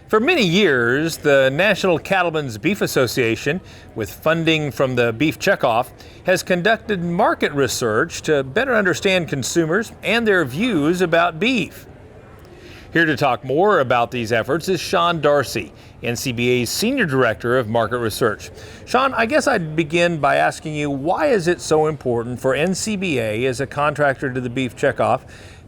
For many years, the National Cattlemen's Beef Association, with funding from the Beef Checkoff, has conducted market research to better understand consumers and their views about beef. Here to talk more about these efforts is Shawn Darcy, NCBA's Senior Director of Market Research. Shawn, I guess I'd begin by asking you, why is it so important for NCBA as a contractor to the Beef Checkoff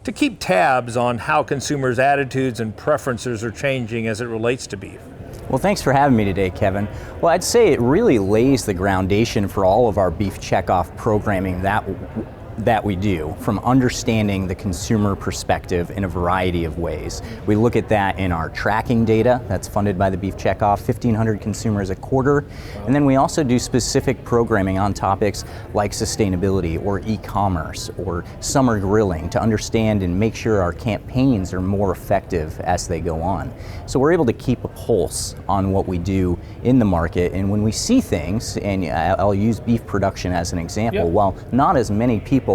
to keep tabs on how consumers' attitudes and preferences are changing as it relates to beef? Well, thanks for having me today, Kevin. Well, I'd say it really lays the foundation for all of our Beef Checkoff programming that we do, from understanding the consumer perspective in a variety of ways. We look at that in our tracking data that's funded by the Beef Checkoff, 1,500 consumers a quarter. And then we also do specific programming on topics like sustainability or e-commerce or summer grilling to understand and make sure our campaigns are more effective as they go on. So we're able to keep a pulse on what we do in the market. And when we see things, and I'll use beef production as an example, while not as many people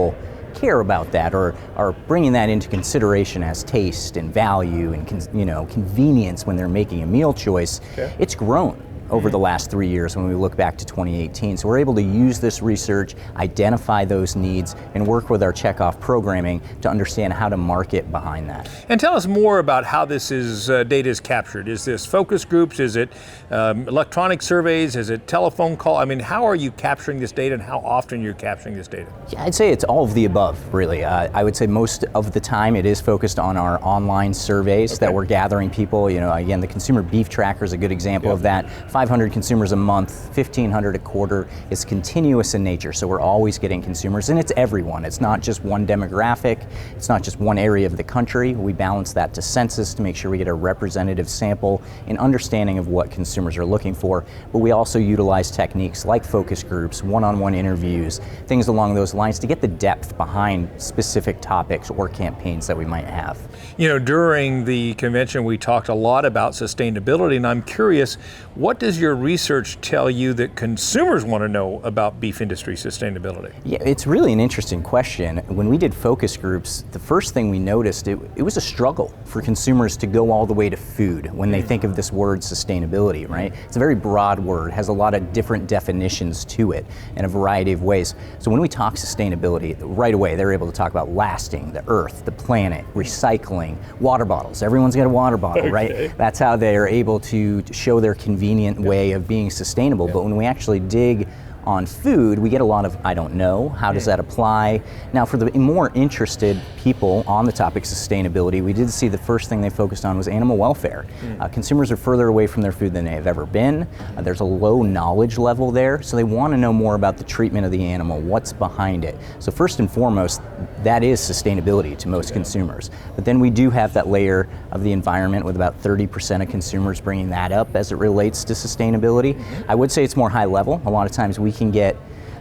care about that or are bringing that into consideration as taste and value and convenience when they're making a meal choice, it's grown over the last 3 years when we look back to 2018. So we're able to use this research, identify those needs, and work with our checkoff programming to understand how to market behind that. And tell us more about how this data is captured. Is this focus groups? Is it electronic surveys? Is it telephone call? I mean, how are you capturing this data and how often you're capturing this data? Yeah, I'd say it's all of the above, really. I would say most of the time it is focused on our online surveys that we're gathering people. Again, the Consumer Beef Tracker is a good example of that. 500 consumers a month, 1,500 a quarter. It's continuous in nature, so we're always getting consumers, and it's everyone. It's not just one demographic. It's not just one area of the country. We balance that to census to make sure we get a representative sample and understanding of what consumers are looking for. But we also utilize techniques like focus groups, one-on-one interviews, things along those lines to get the depth behind specific topics or campaigns that we might have. During the convention, we talked a lot about sustainability, and I'm curious, what does your research tell you that consumers want to know about beef industry sustainability? Yeah, it's really an interesting question. When we did focus groups, the first thing we noticed, it was a struggle for consumers to go all the way to food when they think of this word sustainability, right? It's a very broad word, has a lot of different definitions to it in a variety of ways. So when we talk sustainability, right away they're able to talk about lasting, the earth, the planet, recycling, water bottles. Everyone's got a water bottle, right? That's how they are able to show their convenient way of being sustainable. But when we actually dig on food, we get a lot of, I don't know, how does that apply? Now, for the more interested people on the topic of sustainability, we did see the first thing they focused on was animal welfare. Consumers are further away from their food than they have ever been. There's a low knowledge level there, so they want to know more about the treatment of the animal, what's behind it. So first and foremost, that is sustainability to most consumers. But then we do have that layer of the environment with about 30% of consumers bringing that up as it relates to sustainability. I would say it's more high level. A lot of times we can get,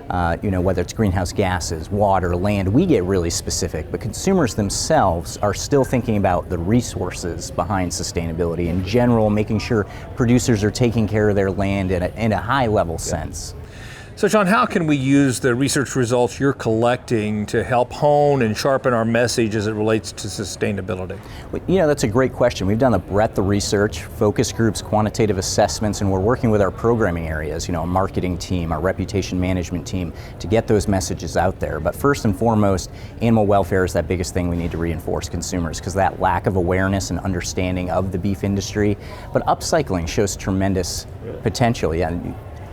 whether it's greenhouse gases, water, land, we get really specific, but consumers themselves are still thinking about the resources behind sustainability in general, making sure producers are taking care of their land in a high level sense. So Shawn, how can we use the research results you're collecting to help hone and sharpen our message as it relates to sustainability? That's a great question. We've done a breadth of research, focus groups, quantitative assessments, and we're working with our programming areas, our marketing team, our reputation management team, to get those messages out there. But first and foremost, animal welfare is that biggest thing we need to reinforce consumers, because that lack of awareness and understanding of the beef industry. But upcycling shows tremendous potential.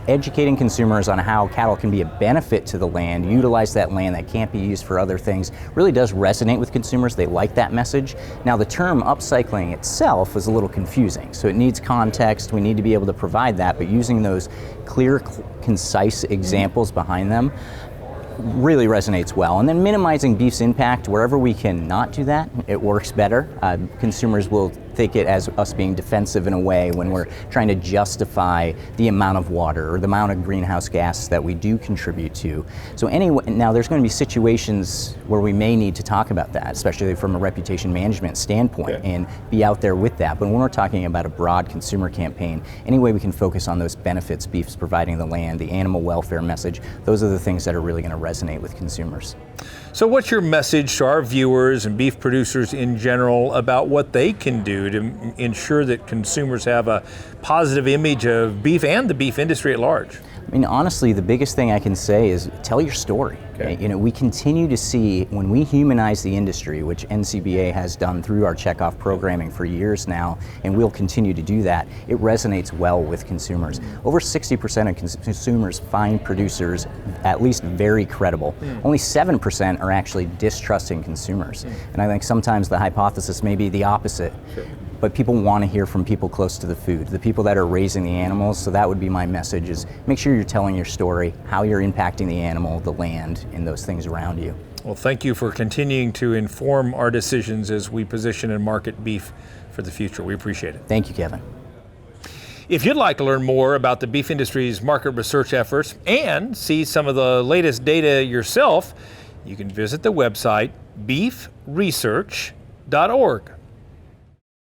Educating consumers on how cattle can be a benefit to the land, utilize that land that can't be used for other things, really does resonate with consumers. They like that message. Now, the term upcycling itself is a little confusing, so it needs context. We need to be able to provide that, but using those clear, concise examples behind them really resonates well. And then minimizing beef's impact, wherever we can not do that, it works better. Consumers will take it as us being defensive in a way when we're trying to justify the amount of water or the amount of greenhouse gas that we do contribute to. So anyway, now there's going to be situations where we may need to talk about that, especially from a reputation management standpoint, and be out there with that. But when we're talking about a broad consumer campaign, any way we can focus on those benefits beef's providing the land, the animal welfare message, those are the things that are really going to resonate with consumers. So what's your message to our viewers and beef producers in general about what they can do to ensure that consumers have a positive image of beef and the beef industry at large? I mean, honestly, the biggest thing I can say is tell your story. Okay. You know, we continue to see when we humanize the industry, which NCBA has done through our checkoff programming for years now, and we'll continue to do that, it resonates well with consumers. Over 60% of consumers find producers at least very credible. Only 7% are actually distrusting consumers. And I think sometimes the hypothesis may be the opposite. Sure. But people want to hear from people close to the food, the people that are raising the animals. So that would be my message, is make sure you're telling your story, how you're impacting the animal, the land, and those things around you. Well, thank you for continuing to inform our decisions as we position and market beef for the future. We appreciate it. Thank you, Kevin. If you'd like to learn more about the beef industry's market research efforts and see some of the latest data yourself, you can visit the website beefresearch.org.